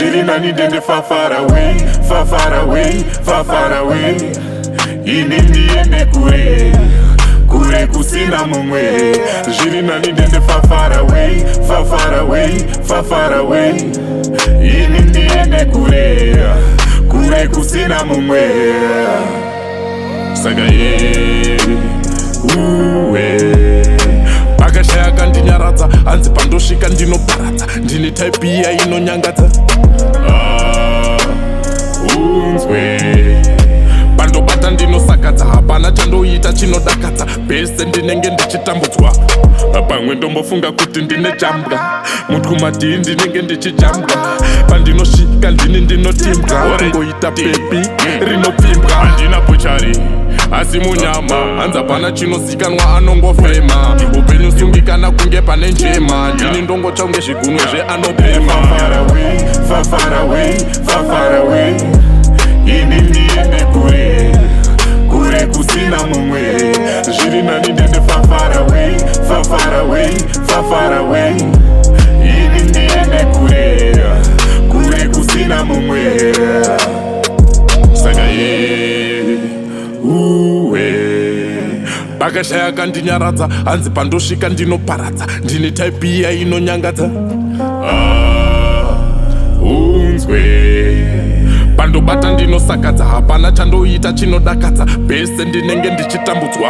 Zvirinani ndiende far far away, far far away, far far away. Ini ndiende kure, kure kusina mumwe. Zvirinani ndiende far far away, far far away, far far away. Ini ndiende kure, kure kusina mumwe. Saka pakashaya kandinyaradza, hanzi pandosvika ndinoparadza. Ndine type iya inonyangadza. Unzwe pandobata ndinosakadza, hapana chandoita chinodakadza. Pese ndinenge ndichitambudzwa, pamwe ndombofunga kuti ndine jambwa. Mutkumadii ndinenge ndichijambwa, pandinosvika ndini ndinotimbwa. Waringoita bebi rinopfimbwa. Handina puchari asi munyama, hanzi hapana chinozikanwa anongofema. Upenyu sungikana kunge pane njema, ndini ndongotsva kunge zvigunwe zveanopema. Far far away, far far away. Ini ndiende kure, kure kusina mumwe. Zvirinani ndiende far far away, far far away, far far away. Ini ndiende kure, kure kusina mumwe. Saka pakashaya kandinyaradza, hanzi pandosvika ndinoparadza. Ndine type iya inonyangadza. Unzwe pandobata ndinosakadza, hapana chandoita chinodakadza. Pese ndinenge ndichitambudzwa.